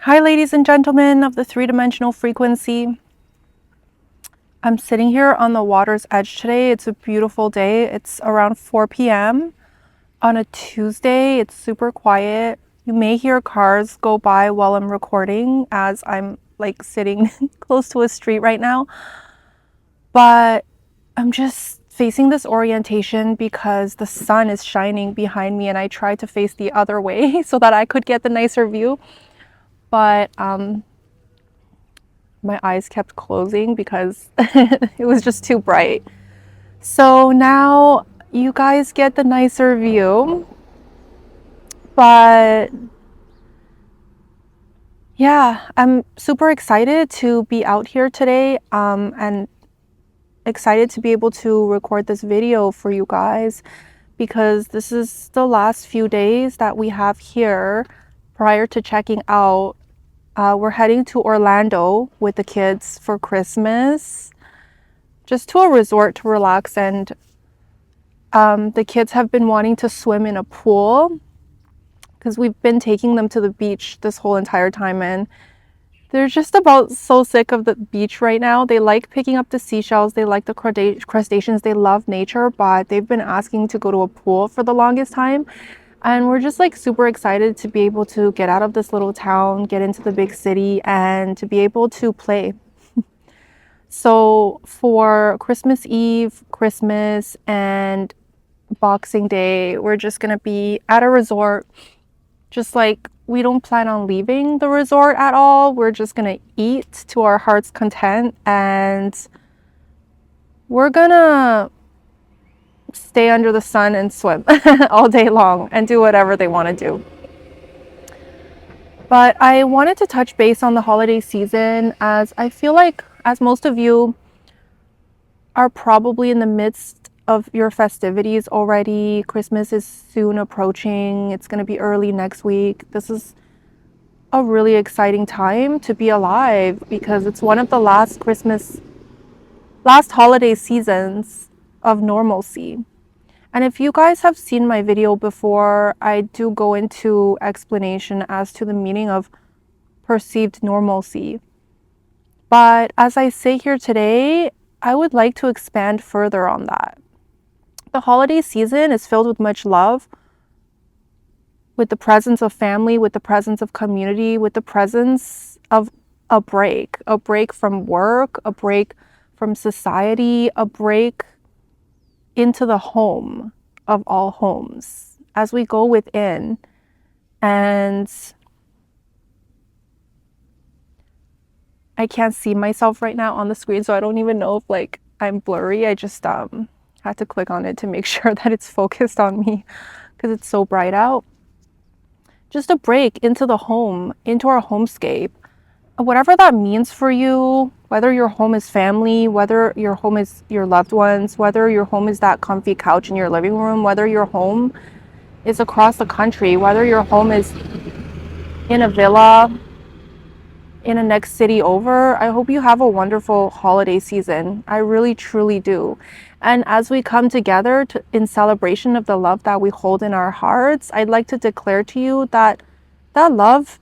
Hi, ladies and gentlemen of the three-dimensional frequency. I'm sitting here on the water's edge today. It's a beautiful day. It's around 4 p.m. on a Tuesday. It's super quiet. You may hear cars go by while I'm recording as I'm like sitting close to a street right now. But I'm just facing this orientation because the sun is shining behind me and I tried to face the other way so that I could get the nicer view. But my eyes kept closing because it was just too bright. So now you guys get the nicer view. But yeah, I'm super excited to be out here today and excited to be able to record this video for you guys because this is the last few days that we have here prior to checking out. We're heading to Orlando with the kids for Christmas, just to a resort to relax, and the kids have been wanting to swim in a pool because we've been taking them to the beach this whole entire time, and they're just about so sick of the beach right now. They like picking up the seashells, they like the crustaceans, they love nature, but they've been asking to go to a pool for the longest time. And we're just like super excited to be able to get out of this little town, get into the big city, and to be able to play. So for Christmas Eve, Christmas, and Boxing Day, we're just gonna be at a resort. Just like we don't plan on leaving the resort at all. We're just gonna eat to our heart's content, and we're gonna stay under the sun and swim all day long and do whatever they want to do. But I wanted to touch base on the holiday season, as I feel like, as most of you are probably in the midst of your festivities already. Christmas is soon approaching. It's going to be early next week. This is a really exciting time to be alive because it's one of the last holiday seasons of normalcy. And if you guys have seen my video before, I do go into explanation as to the meaning of perceived normalcy. But as I say here today, I would like to expand further on that. The holiday season is filled with much love, with the presence of family, with the presence of community, with the presence of a break from work, a break from society, a break into the home of all homes as we go within. And I can't see myself right now on the screen, so I don't even know if like I'm blurry. I just had to click on it to make sure that it's focused on me because it's so bright out. Just a break into the home, into our homescape, whatever that means for you, whether your home is family, whether your home is your loved ones, whether your home is that comfy couch in your living room, whether your home is across the country, whether your home is in a villa in a next city over. I hope you have a wonderful holiday season. I really, truly do. And as we come together in celebration of the love that we hold in our hearts, I'd like to declare to you that that love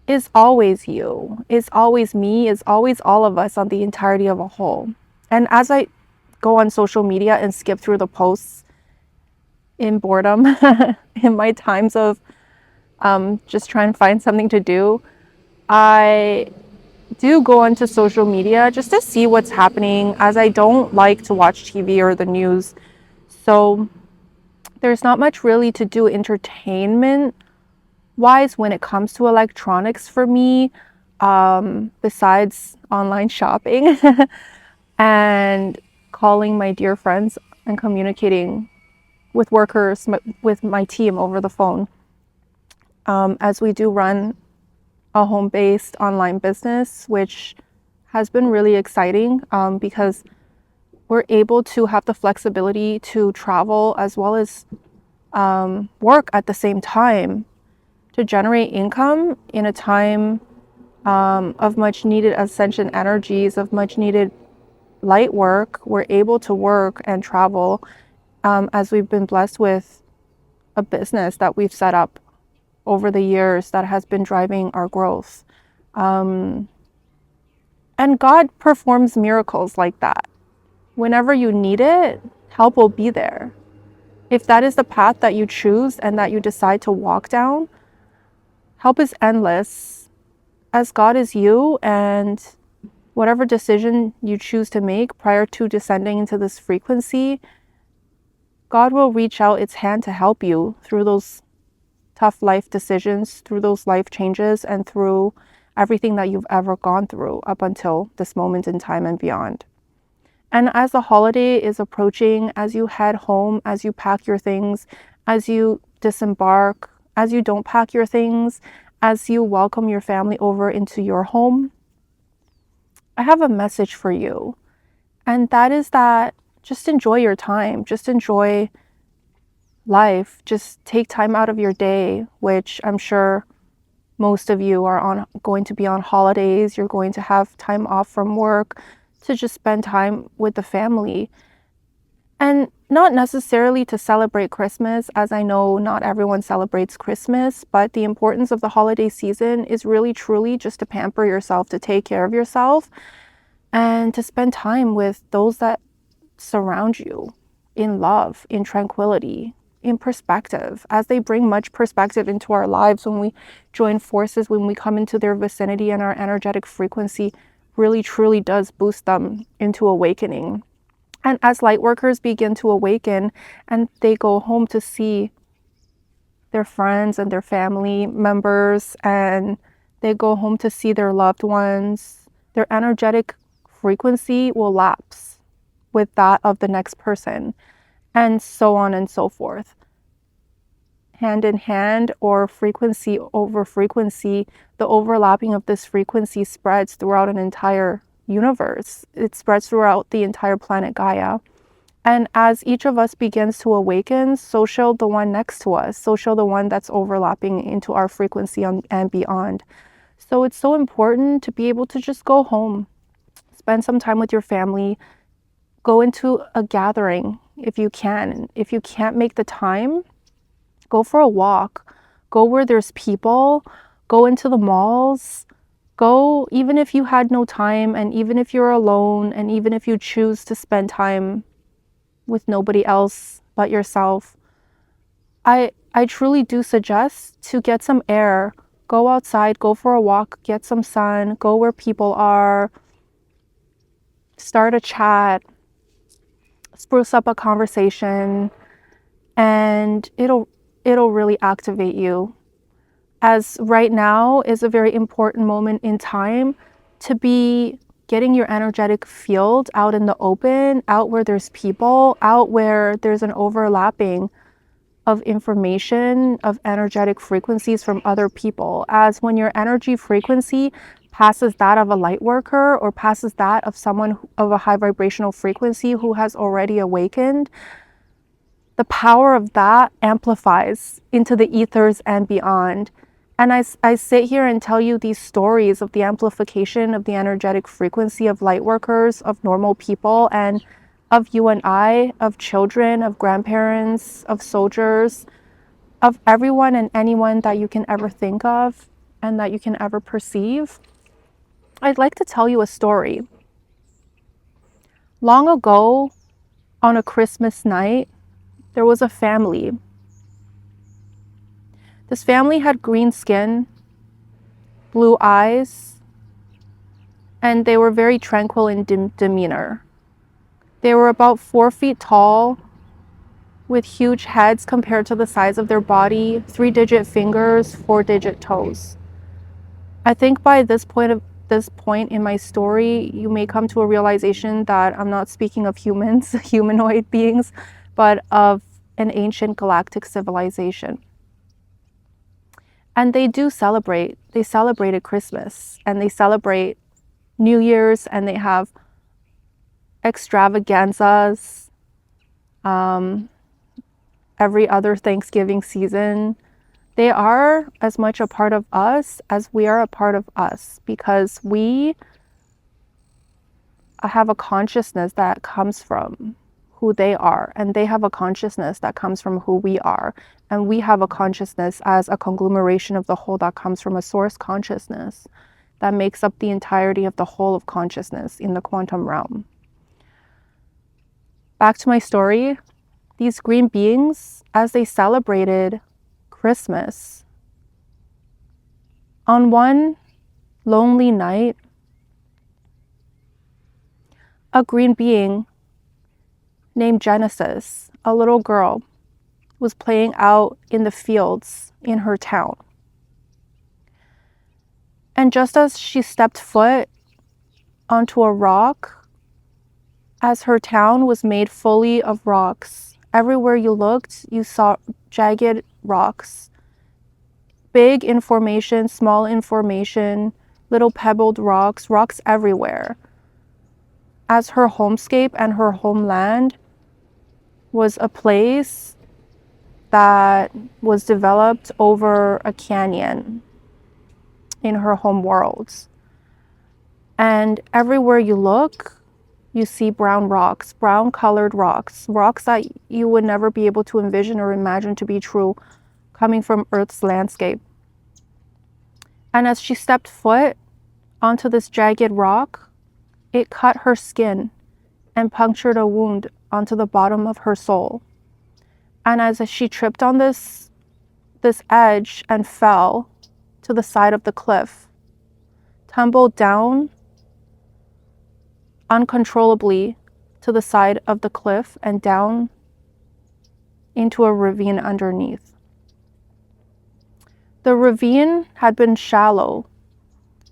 is always you, is always me, is always all of us on the entirety of a whole. And as I go on social media and skip through the posts in boredom, in my times of just trying to find something to do, I do go onto social media just to see what's happening, as I don't like to watch TV or the news. So there's not much really to do entertainment wise when it comes to electronics for me, besides online shopping and calling my dear friends and communicating with workers, with my team over the phone, as we do run a home-based online business, which has been really exciting because we're able to have the flexibility to travel as well as work at the same time to generate income in a time of much needed ascension energies, of much needed light work. We're able to work and travel as we've been blessed with a business that we've set up over the years that has been driving our growth. And God performs miracles like that. Whenever you need it, help will be there. If that is the path that you choose and that you decide to walk down, help is endless, as God is you, and whatever decision you choose to make prior to descending into this frequency, God will reach out its hand to help you through those tough life decisions, through those life changes, and through everything that you've ever gone through up until this moment in time and beyond. And as the holiday is approaching, as you head home, as you pack your things, as you disembark, as you don't pack your things, as you welcome your family over into your home, I have a message for you. And that is that just enjoy your time. Just enjoy life. Just take time out of your day, which I'm sure most of you are going to be on holidays. You're going to have time off from work to just spend time with the family. And not necessarily to celebrate Christmas, as I know not everyone celebrates Christmas, but the importance of the holiday season is really truly just to pamper yourself, to take care of yourself, and to spend time with those that surround you in love, in tranquility, in perspective, as they bring much perspective into our lives when we join forces, when we come into their vicinity, and our energetic frequency really truly does boost them into awakening. And as light workers begin to awaken and they go home to see their friends and their family members, and they go home to see their loved ones, their energetic frequency will lapse with that of the next person, and so on and so forth. Hand in hand, or frequency over frequency, the overlapping of this frequency spreads throughout an entire universe. It spreads throughout the entire planet Gaia. And as each of us begins to awaken, so shall the one next to us, so shall the one that's overlapping into our frequency and beyond. So it's so important to be able to just go home, spend some time with your family, go into a gathering if you can. If you can't make the time, go for a walk, go where there's people, go into the malls, go even if you had no time, and even if you're alone, and even if you choose to spend time with nobody else but yourself, I truly do suggest to get some air, go outside, go for a walk, get some sun, go where people are, start a chat, spruce up a conversation, and it'll really activate you. As right now is a very important moment in time to be getting your energetic field out in the open, out where there's people, out where there's an overlapping of information, of energetic frequencies from other people. As when your energy frequency passes that of a light worker, or passes that of someone of a high vibrational frequency who has already awakened, the power of that amplifies into the ethers and beyond. And I sit here and tell you these stories of the amplification of the energetic frequency of light workers, of normal people, and of you and I, of children, of grandparents, of soldiers, of everyone and anyone that you can ever think of and that you can ever perceive. I'd like to tell you a story. Long ago, on a Christmas night, there was a family. This family had green skin, blue eyes, and they were very tranquil in demeanor. They were about 4 feet tall, with huge heads compared to the size of their body, 3-digit fingers, 4-digit toes. I think by this point in my story, you may come to a realization that I'm not speaking of humans, humanoid beings, but of an ancient galactic civilization. And they do celebrate. They celebrated Christmas, and they celebrate New Year's, and they have extravaganzas every other Thanksgiving season. They are as much a part of us as we are a part of us, because we have a consciousness that comes from who they are, and they have a consciousness that comes from who we are, and we have a consciousness as a conglomeration of the whole that comes from a source consciousness that makes up the entirety of the whole of consciousness in the quantum realm. Back to my story. These green beings, as they celebrated Christmas, on one lonely night, a green being named Genesis, a little girl, was playing out in the fields in her town. And just as she stepped foot onto a rock, as her town was made fully of rocks, everywhere you looked, you saw jagged rocks. Big in formation, small in formation, little pebbled rocks, rocks everywhere. As her homescape and her homeland was a place that was developed over a canyon in her home world. And everywhere you look, you see brown rocks, brown colored rocks, rocks that you would never be able to envision or imagine to be true coming from Earth's landscape. And as she stepped foot onto this jagged rock, it cut her skin and punctured a wound onto the bottom of her soul. And as she tripped on this edge and fell to the side of the cliff, tumbled down uncontrollably to the side of the cliff and down into a ravine underneath. The ravine had been shallow,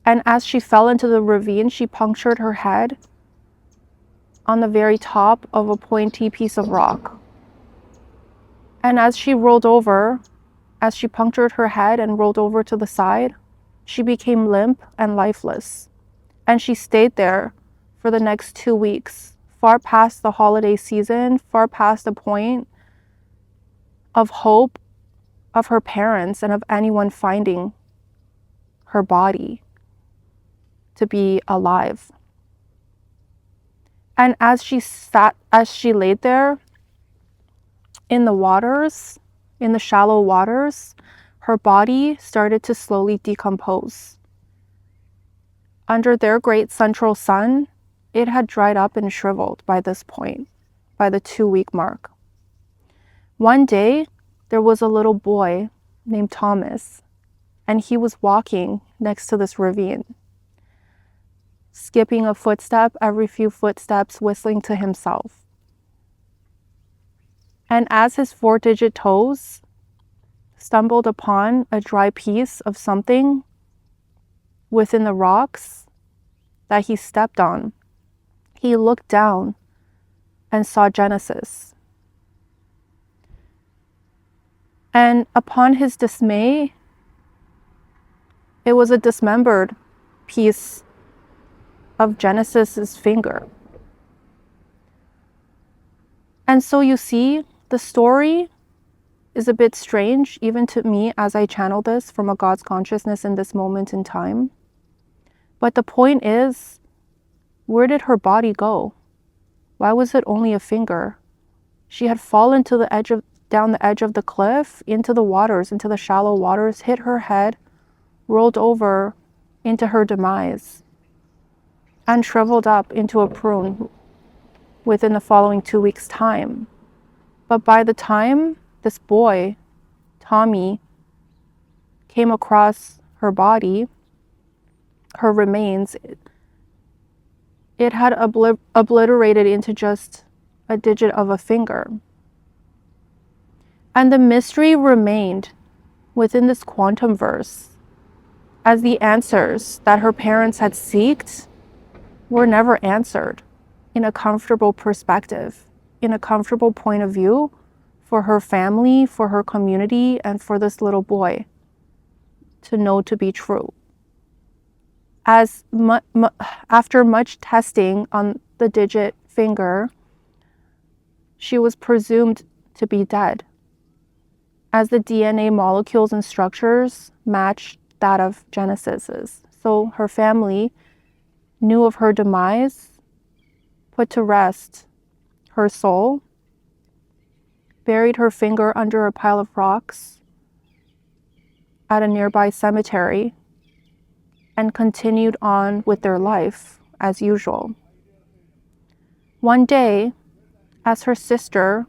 and as she fell into the ravine, she punctured her head on the very top of a pointy piece of rock. And as she rolled over, as she punctured her head and rolled over to the side, she became limp and lifeless. And she stayed there for the next 2 weeks, far past the holiday season, far past the point of hope of her parents and of anyone finding her body to be alive. And as she laid there in the waters, in the shallow waters, her body started to slowly decompose. Under their great central sun, it had dried up and shriveled by this point, by the 2-week mark. One day, there was a little boy named Thomas, and he was walking next to this ravine, skipping a footstep every few footsteps, whistling to himself. And as his 4-digit toes stumbled upon a dry piece of something within the rocks that he stepped on, he looked down and saw Genesis. And upon his dismay, it was a dismembered piece of Genesis's finger. And so you see, the story is a bit strange, even to me as I channel this from a God's consciousness in this moment in time. But the point is, where did her body go? Why was it only a finger? She had fallen to down the edge of the cliff, into the waters, into the shallow waters, hit her head, rolled over into her demise, and shriveled up into a prune within the following 2 weeks' time. But by the time this boy, Tommy, came across her body, her remains, it had obliterated into just a digit of a finger. And the mystery remained within this quantum verse, as the answers that her parents had sought were never answered in a comfortable perspective, in a comfortable point of view for her family, for her community, and for this little boy to know to be true. As after much testing on the digit finger, she was presumed to be dead, as the DNA molecules and structures matched that of Genesis's. So her family knew of her demise, put to rest her soul, buried her finger under a pile of rocks at a nearby cemetery, and continued on with their life as usual. One day, as her sister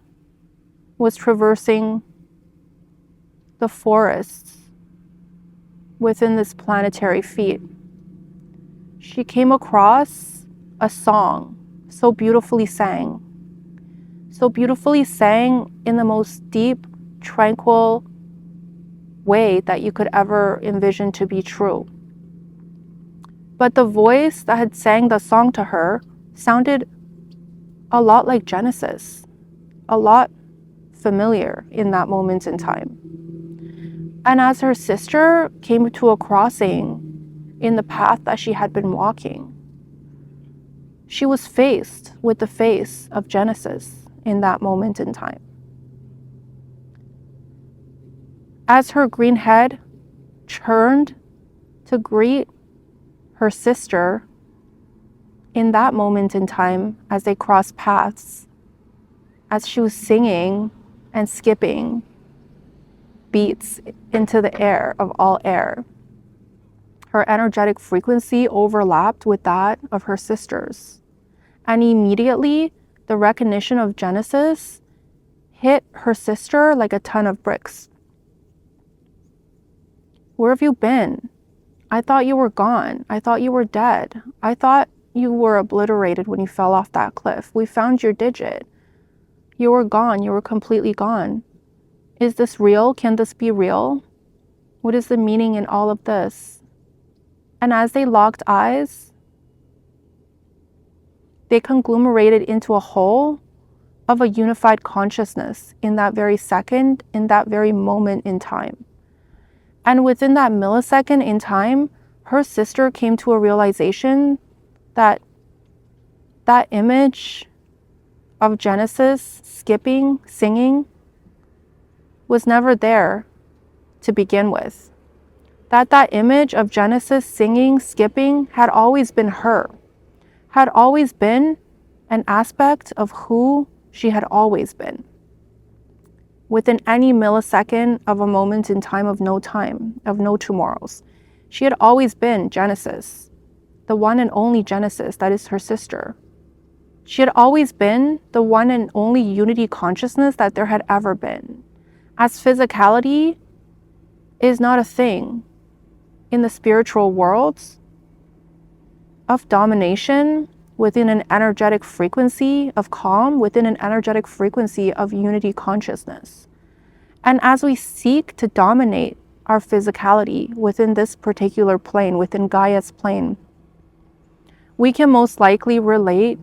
was traversing the forests within this planetary feat, she came across a song so beautifully sang in the most deep, tranquil way that you could ever envision to be true. But the voice that had sang the song to her sounded a lot like Genesis, a lot familiar in that moment in time. And as her sister came to a crossing in the path that she had been walking, she was faced with the face of Genesis in that moment in time. As her green head turned to greet her sister in that moment in time as they crossed paths, as she was singing and skipping beats into the air of all air, her energetic frequency overlapped with that of her sister's. And immediately, the recognition of Genesis hit her sister like a ton of bricks. Where have you been? I thought you were gone. I thought you were dead. I thought you were obliterated when you fell off that cliff. We found your digit. You were gone. You were completely gone. Is this real? Can this be real? What is the meaning in all of this? And as they locked eyes, they conglomerated into a whole of a unified consciousness in that very second, in that very moment in time. And within that millisecond in time, her sister came to a realization that that image of Genesis skipping, singing, was never there to begin with. That image of Genesis singing, skipping had always been her, had always been an aspect of who she had always been. Within any millisecond of a moment in time, of no tomorrows, she had always been Genesis, the one and only Genesis that is her sister. She had always been the one and only unity consciousness that there had ever been. As physicality is not a thing in the spiritual worlds of domination, within an energetic frequency of calm, within an energetic frequency of unity consciousness. And as we seek to dominate our physicality within this particular plane, within Gaia's plane, we can most likely relate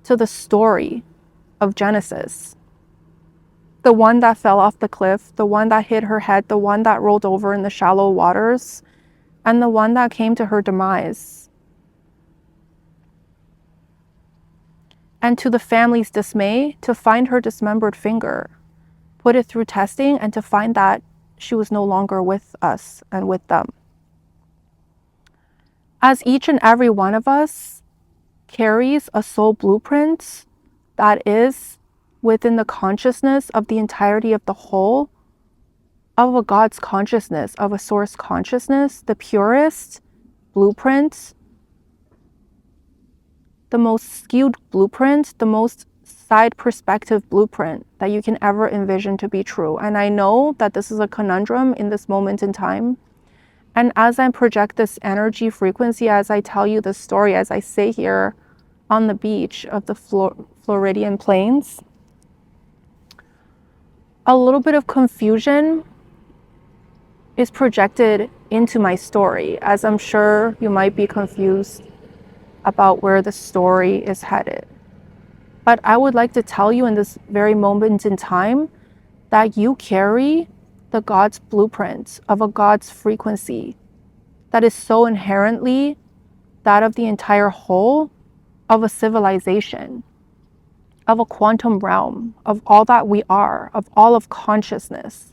to the story of Genesis. The one that fell off the cliff, the one that hit her head, the one that rolled over in the shallow waters, and the one that came to her demise. And to the family's dismay, to find her dismembered finger, put it through testing, and to find that she was no longer with us and with them. As each and every one of us carries a soul blueprint that is within the consciousness of the entirety of the whole, of a God's consciousness, of a source consciousness, the purest blueprint, the most skewed blueprint, the most side perspective blueprint that you can ever envision to be true. And I know that this is a conundrum in this moment in time. And as I project this energy frequency, as I tell you this story, as I sit here on the beach of the Floridian Plains, a little bit of confusion is projected into my story, as I'm sure you might be confused about where the story is headed. But I would like to tell you in this very moment in time that you carry the God's blueprint of a God's frequency that is so inherently that of the entire whole of a civilization, of a quantum realm, of all that we are, of all of consciousness,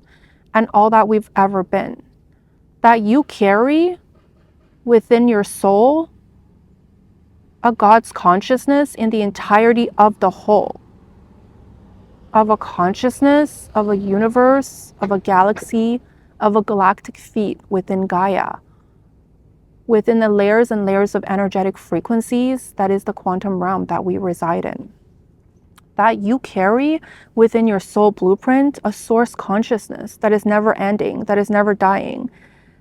and all that we've ever been. That you carry within your soul a God's consciousness in the entirety of the whole. of a consciousness, of a universe, of a galaxy, of a galactic field within Gaia, within the layers and layers of energetic frequencies that is the quantum realm that we reside in. That you carry within your soul blueprint a source consciousness that is never ending, that is never dying,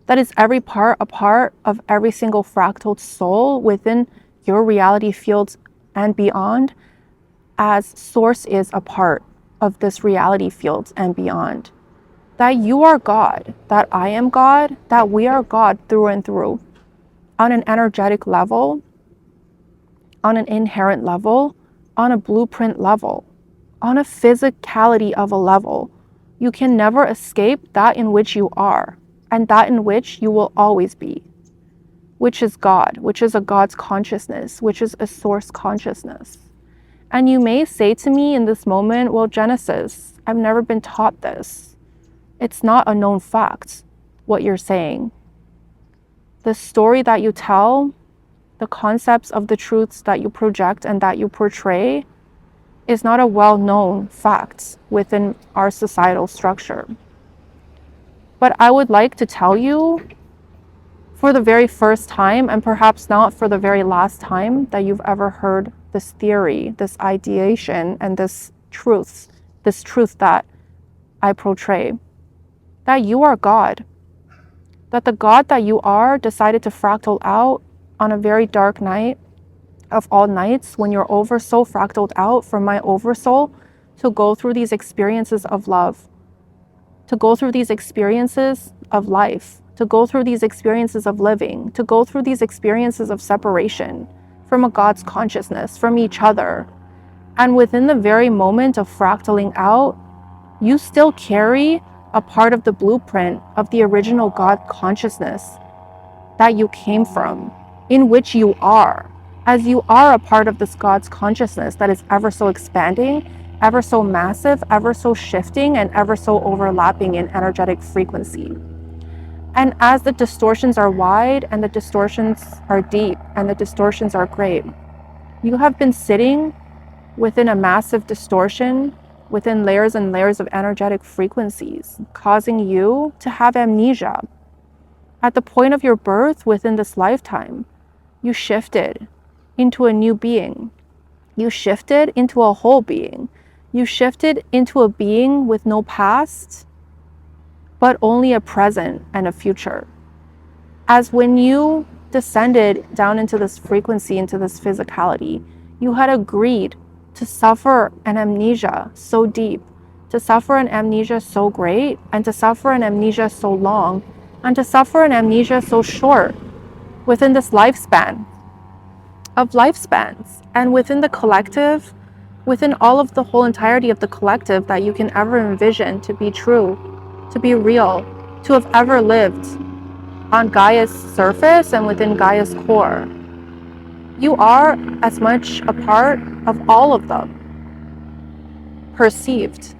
that is every part a part of every single fractal soul within your reality fields and beyond, as source is a part of this reality fields and beyond. That you are God, that I am God, that we are God through and through, on an energetic level, on an inherent level, on a blueprint level, on a physicality of a level. You can never escape that in which you are, and that in which you will always be, which is God, which is a God's consciousness, which is a source consciousness. And you may say to me in this moment, well, Genesis, I've never been taught this. It's not a known fact, what you're saying. The story that you tell, the concepts of the truths that you project and that you portray is not a well-known fact within our societal structure. But I would like to tell you for the very first time, and perhaps not for the very last time, that you've ever heard this theory, this ideation, and this truth that I portray, that you are God, that the God that you are decided to fractal out on a very dark night of all nights, when you're so fractaled out from my oversoul, to go through these experiences of love, to go through these experiences of life, to go through these experiences of living, to go through these experiences of separation from a God's consciousness, from each other. And within the very moment of fractaling out, you still carry a part of the blueprint of the original God consciousness that you came from, in which you are, as you are a part of this God's consciousness that is ever so expanding, ever so massive, ever so shifting, and ever so overlapping in energetic frequency. And as the distortions are wide, and the distortions are deep, and the distortions are great, you have been sitting within a massive distortion, within layers and layers of energetic frequencies, causing you to have amnesia. At the point of your birth within this lifetime, you shifted into a new being. You shifted into a whole being. You shifted into a being with no past, but only a present and a future. As when you descended down into this frequency, into this physicality, you had agreed to suffer an amnesia so deep, to suffer an amnesia so great, and to suffer an amnesia so long, and to suffer an amnesia so short within this lifespan of lifespans, and within the collective, within all of the whole entirety of the collective that you can ever envision to be true, to be real, to have ever lived on Gaia's surface and within Gaia's core. You are as much a part of all of them, perceived,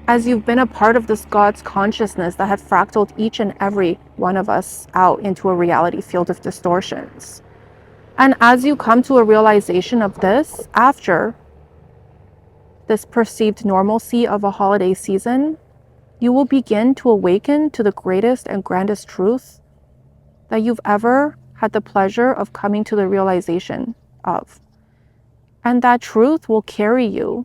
as you've been a part of this God's consciousness that had fractaled each and every one of us out into a reality field of distortions. And as you come to a realization of this, after this perceived normalcy of a holiday season, you will begin to awaken to the greatest and grandest truth that you've ever had the pleasure of coming to the realization of. And that truth will carry you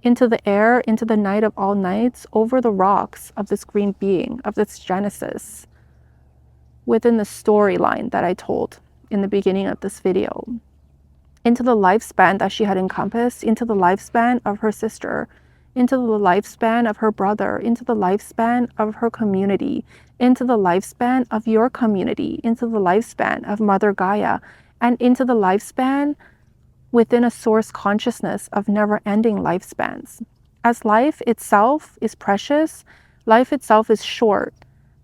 into the air, into the night of all nights, over the rocks of this green being, of this Genesis, within the storyline that I told in the beginning of this video, into the lifespan that she had encompassed, into the lifespan of her sister, into the lifespan of her brother, into the lifespan of her community, into the lifespan of your community, into the lifespan of Mother Gaia, and into the lifespan within a source consciousness of never-ending lifespans. As life itself is precious, life itself is short,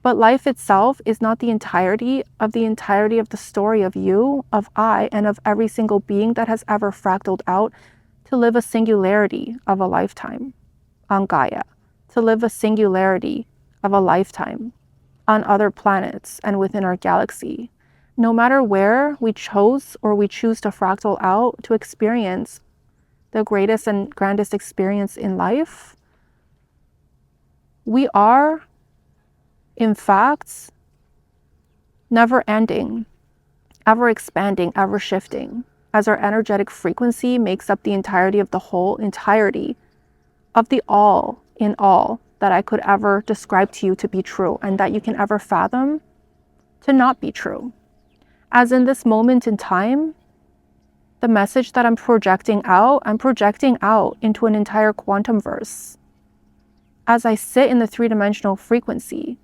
but life itself is not the entirety of the story of you, of I, and of every single being that has ever fractaled out to live a singularity of a lifetime on Gaia, to live a singularity of a lifetime on other planets and within our galaxy. No matter where we chose or we choose to fractal out to experience the greatest and grandest experience in life, We are, in fact, never ending, ever expanding, ever shifting, as our energetic frequency makes up the entirety of the whole entirety of the all in all that I could ever describe to you to be true, and that you can ever fathom to not be true. As in this moment in time, the message that I'm projecting out into an entire quantum verse as I sit in the three-dimensional frequency.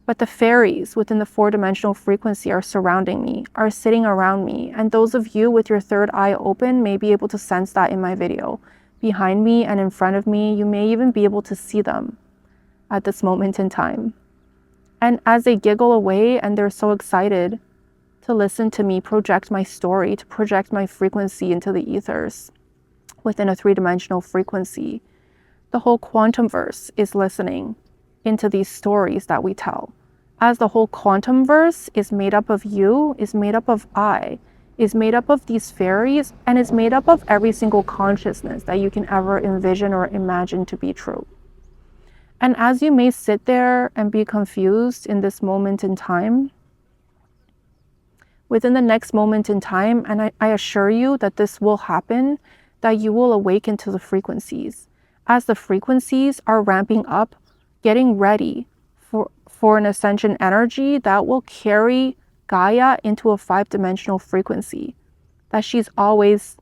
But the fairies within the four-dimensional frequency are surrounding me, are sitting around me. And those of you with your third eye open may be able to sense that in my video. Behind me and in front of me, you may even be able to see them at this moment in time. And as they giggle away and they're so excited to listen to me project my story, to project my frequency into the ethers within a three-dimensional frequency, the whole quantum verse is listening into these stories that we tell. As the whole quantum verse is made up of you, is made up of I, is made up of these fairies, and is made up of every single consciousness that you can ever envision or imagine to be true. And as you may sit there and be confused in this moment in time, within the next moment in time, and I assure you that this will happen, that you will awaken to the frequencies. As the frequencies are ramping up, getting ready for an ascension energy that will carry Gaia into a five-dimensional frequency that she's always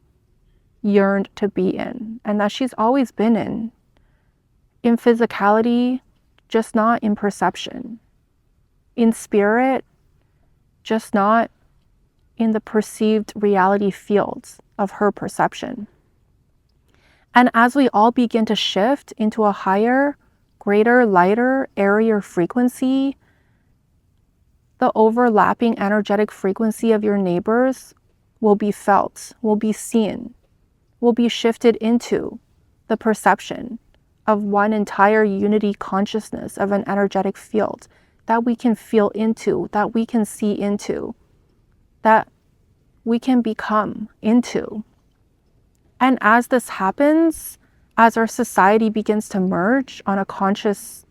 yearned to be in, and that she's always been in physicality, just not in perception, in spirit, just not in the perceived reality fields of her perception. And as we all begin to shift into a higher, greater, lighter, airier frequency, the overlapping energetic frequency of your neighbors will be felt, will be seen, will be shifted into the perception of one entire unity consciousness of an energetic field that we can feel into, that we can see into, that we can become into. And as this happens, as our society begins to merge on a conscious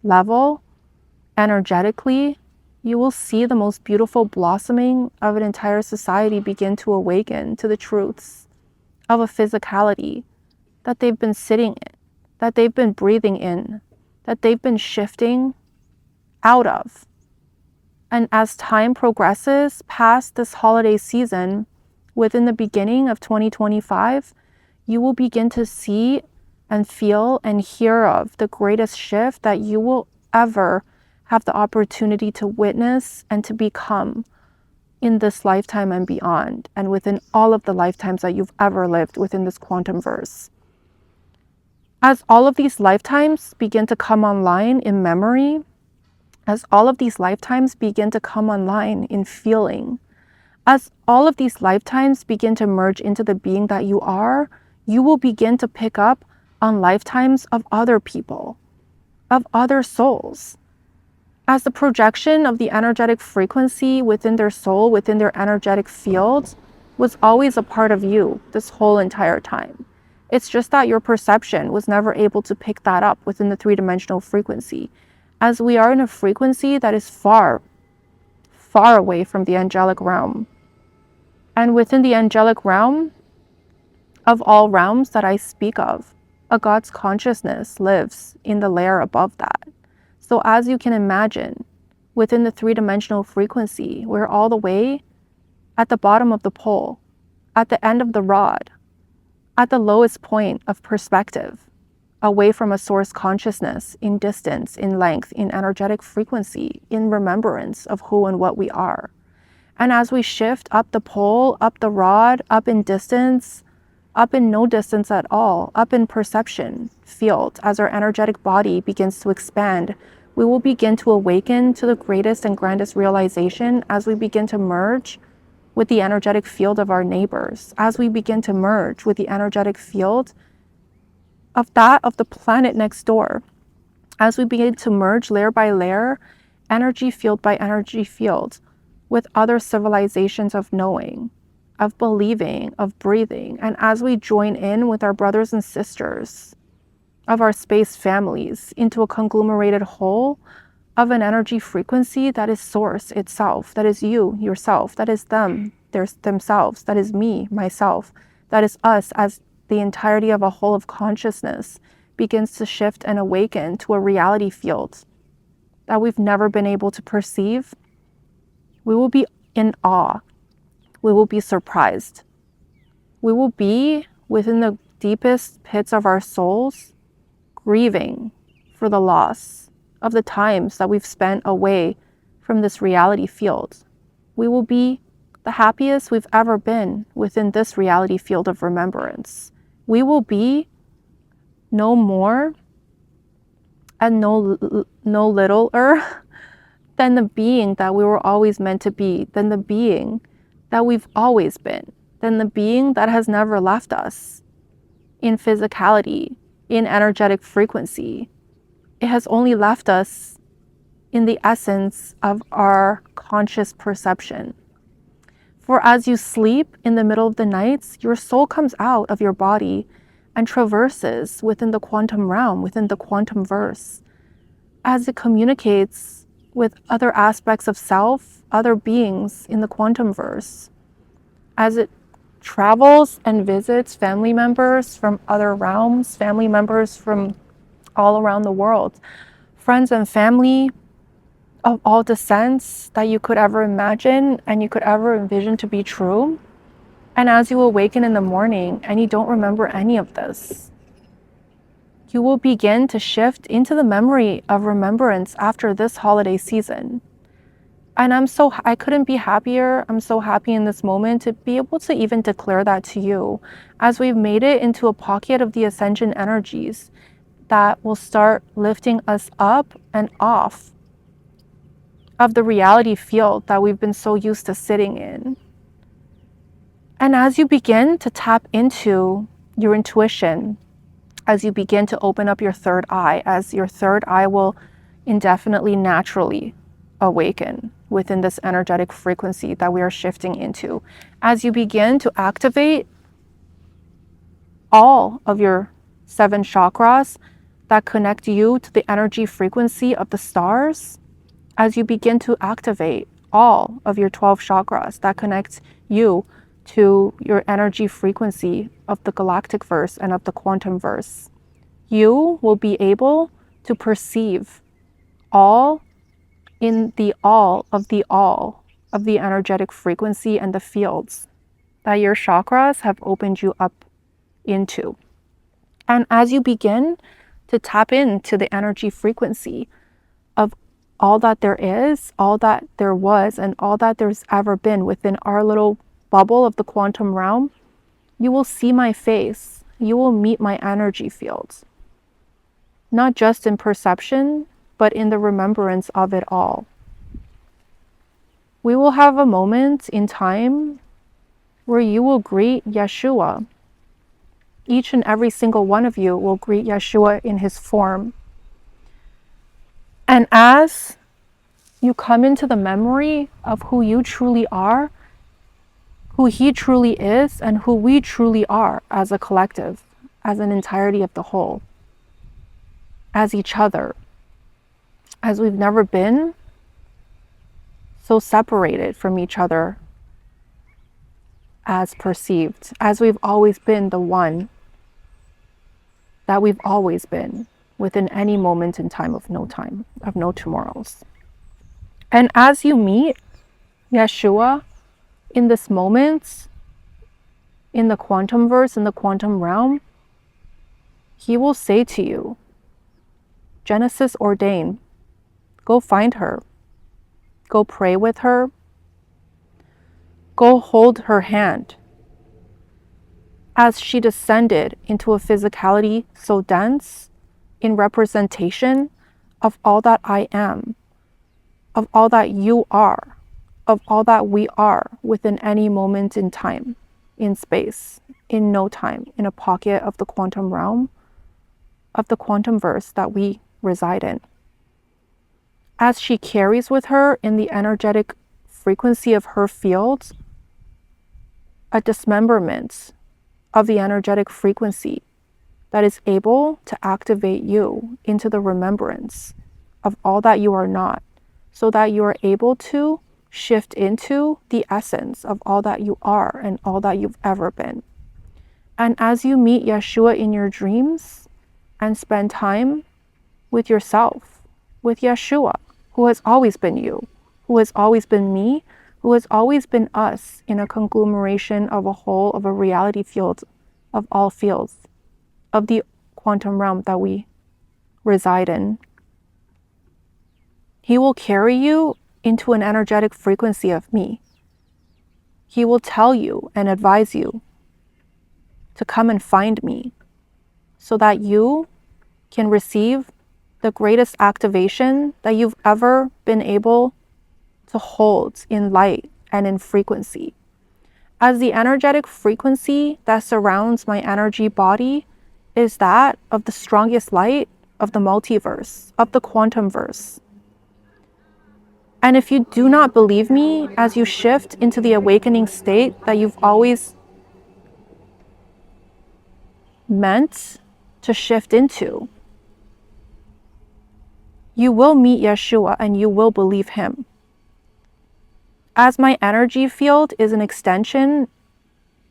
level, energetically, you will see the most beautiful blossoming of an entire society begin to awaken to the truths of a physicality that they've been sitting in, that they've been breathing in, that they've been shifting out of. And as time progresses past this holiday season, within the beginning of 2025, you will begin to see and feel and hear of the greatest shift that you will ever have the opportunity to witness and to become in this lifetime and beyond, and within all of the lifetimes that you've ever lived within this quantum verse. As all of these lifetimes begin to come online in memory, as all of these lifetimes begin to come online in feeling, as all of these lifetimes begin to merge into the being that you are, you will begin to pick up on lifetimes of other people, of other souls. As the projection of the energetic frequency within their soul, within their energetic field, was always a part of you this whole entire time. It's just that your perception was never able to pick that up within the three-dimensional frequency, as we are in a frequency that is far, far away from the angelic realm. And within the angelic realm, of all realms that I speak of, a God's consciousness lives in the layer above that. So as you can imagine, within the three-dimensional frequency, we're all the way at the bottom of the pole, at the end of the rod, at the lowest point of perspective, away from a source consciousness, in distance, in length, in energetic frequency, in remembrance of who and what we are. And as we shift up the pole, up the rod, up in distance, up in no distance at all, up in perception field, as our energetic body begins to expand, we will begin to awaken to the greatest and grandest realization as we begin to merge with the energetic field of our neighbors, as we begin to merge with the energetic field of that of the planet next door, as we begin to merge layer by layer, energy field by energy field, with other civilizations of knowing, of believing, of breathing. And as we join in with our brothers and sisters of our space families into a conglomerated whole of an energy frequency that is source itself, that is you, yourself, that is them, there's themselves, that is me, myself, that is us as the entirety of a whole of consciousness begins to shift and awaken to a reality field that we've never been able to perceive, we will be in awe. We will be surprised. We will be within the deepest pits of our souls, grieving for the loss of the times that we've spent away from this reality field. We will be the happiest we've ever been within this reality field of remembrance. We will be no more and no littler than the being that we were always meant to be, than the being that we've always been, than the being that has never left us in physicality, in energetic frequency. It has only left us in the essence of our conscious perception. For as you sleep in the middle of the nights, your soul comes out of your body and traverses within the quantum realm, within the quantum verse, as it communicates with other aspects of self, other beings in the quantum verse, as it travels and visits family members from other realms, family members from all around the world, friends and family of all descents that you could ever imagine and you could ever envision to be true. And as you awaken in the morning and you don't remember any of this, you will begin to shift into the memory of remembrance after this holiday season. And I couldn't be happier. I'm so happy in this moment to be able to even declare that to you, as we've made it into a pocket of the Ascension energies that will start lifting us up and off of the reality field that we've been so used to sitting in. And as you begin to tap into your intuition, as you begin to open up your third eye, as your third eye will indefinitely, naturally awaken within this energetic frequency that we are shifting into, as you begin to activate all of your 7 chakras that connect you to the energy frequency of the stars, as you begin to activate all of your 12 chakras that connect you to your energy frequency of the galactic verse and of the quantum verse, you will be able to perceive all in the all of the energetic frequency and the fields that your chakras have opened you up into. And as you begin to tap into the energy frequency of all that there is, all that there was, and all that there's ever been within our little bubble of the quantum realm, you will see my face. You will meet my energy fields. Not just in perception, but in the remembrance of it all. We will have a moment in time where you will greet Yeshua. Each and every single one of you will greet Yeshua in his form. And as you come into the memory of who you truly are, who he truly is, and who we truly are as a collective, as an entirety of the whole, as each other, as we've never been so separated from each other as perceived, as we've always been the one that we've always been within any moment in time, of no tomorrows. And as you meet Yeshua in this moment, in the quantum verse, in the quantum realm, he will say to you, Genesis ordained, go find her, go pray with her, go hold her hand. As she descended into a physicality so dense in representation of all that I am, of all that you are, of all that we are within any moment in time, in space, in no time, in a pocket of the quantum realm, of the quantum verse that we reside in. As she carries with her in the energetic frequency of her field a dismemberment of the energetic frequency that is able to activate you into the remembrance of all that you are not, so that you are able to shift into the essence of all that you are and all that you've ever been. And as you meet Yeshua in your dreams and spend time with yourself, with Yeshua, who has always been you, who has always been me, who has always been us in a conglomeration of a whole of a reality field of all fields, of the quantum realm that we reside in. He will carry you into an energetic frequency of me. He will tell you and advise you to come and find me so that you can receive the greatest activation that you've ever been able to hold in light and in frequency. As the energetic frequency that surrounds my energy body is that of the strongest light of the multiverse, of the quantum verse. And if you do not believe me, as you shift into the awakening state that you've always meant to shift into, you will meet Yeshua and you will believe him. As my energy field is an extension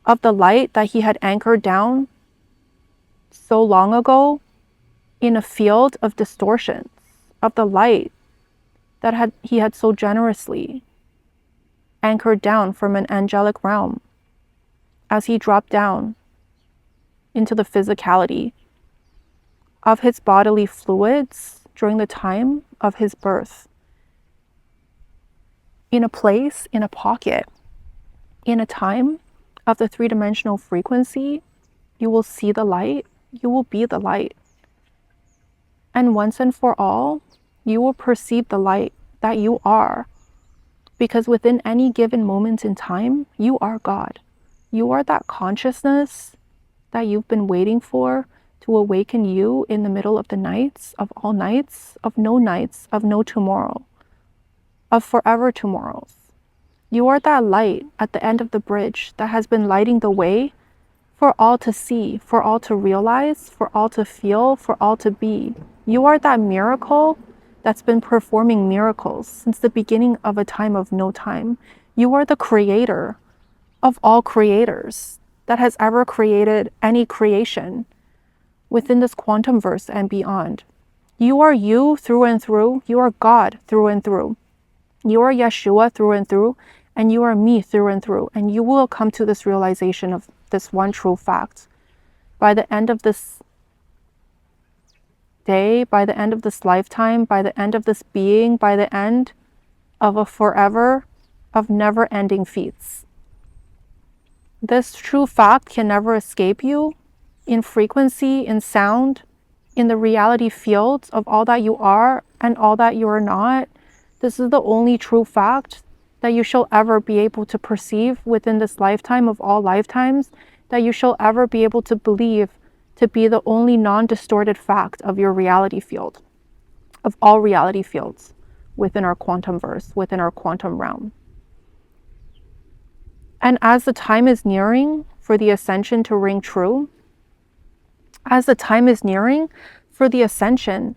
of the light that he had anchored down so long ago in a field of distortions, of the light that he had so generously anchored down from an angelic realm as he dropped down into the physicality of his bodily fluids during the time of his birth. In a place, in a pocket, in a time of the three-dimensional frequency, you will see the light, you will be the light. And once and for all, you will perceive the light that you are. Because within any given moment in time, you are God. You are that consciousness that you've been waiting for to awaken you in the middle of the nights, of all nights, of no tomorrow, of forever tomorrows. You are that light at the end of the bridge that has been lighting the way for all to see, for all to realize, for all to feel, for all to be. You are that miracle that's been performing miracles since the beginning of a time of no time. You are the creator of all creators that has ever created any creation within this quantum verse and beyond. You are you through and through. You are God through and through. You are Yeshua through and through, and you are me through and through. And you will come to this realization of this one true fact. By the end of this day, by the end of this lifetime, by the end of this being, by the end of a forever of never-ending feats. This true fact can never escape you in frequency, in sound, in the reality fields of all that you are and all that you are not. This is the only true fact that you shall ever be able to perceive within this lifetime of all lifetimes, that you shall ever be able to believe to be the only non-distorted fact of your reality field, of all reality fields within our quantum verse, within our quantum realm. And as the time is nearing for the ascension to ring true, as the time is nearing for the ascension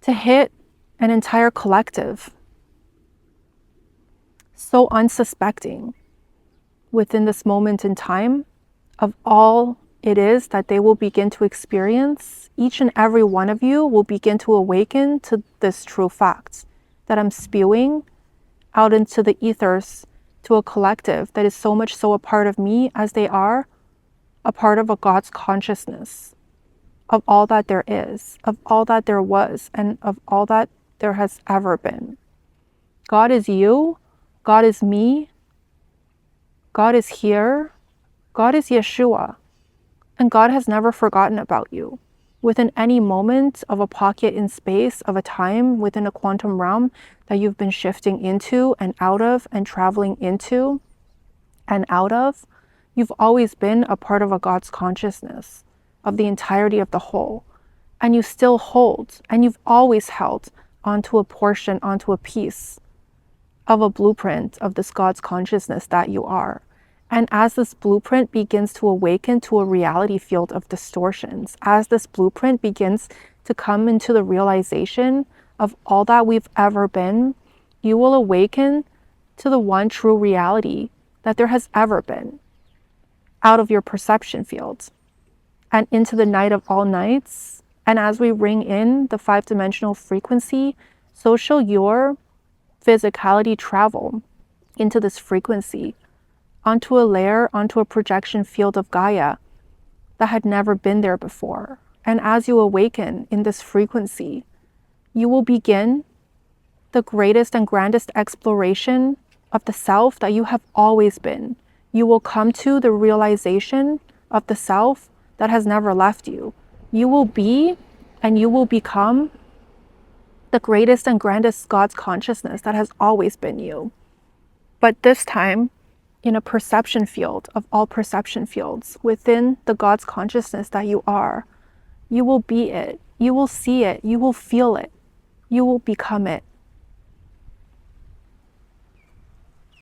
to hit an entire collective, so unsuspecting within this moment in time of all it is that they will begin to experience, each and every one of you will begin to awaken to this true fact that I'm spewing out into the ethers to a collective that is so much so a part of me as they are a part of a God's consciousness of all that there is, of all that there was, and of all that there has ever been. God is you, God is me, God is here, God is Yeshua, and God has never forgotten about you. Within any moment of a pocket in space, of a time within a quantum realm that you've been shifting into and out of and traveling into and out of, you've always been a part of a God's consciousness of the entirety of the whole. And you still hold, and you've always held onto a portion, onto a piece of a blueprint of this God's consciousness that you are. And as this blueprint begins to awaken to a reality field of distortions, as this blueprint begins to come into the realization of all that we've ever been, you will awaken to the one true reality that there has ever been out of your perception field and into the night of all nights. And as we ring in the 5-dimensional frequency, so shall your physicality travel into this frequency, onto a layer, onto a projection field of Gaia that had never been there before. And as you awaken in this frequency, you will begin the greatest and grandest exploration of the self that you have always been. You will come to the realization of the self that has never left you. You will be and you will become the greatest and grandest God's consciousness that has always been you. But this time, in a perception field of all perception fields, within the God's consciousness that you are, you will be it. You will see it. You will feel it. You will become it.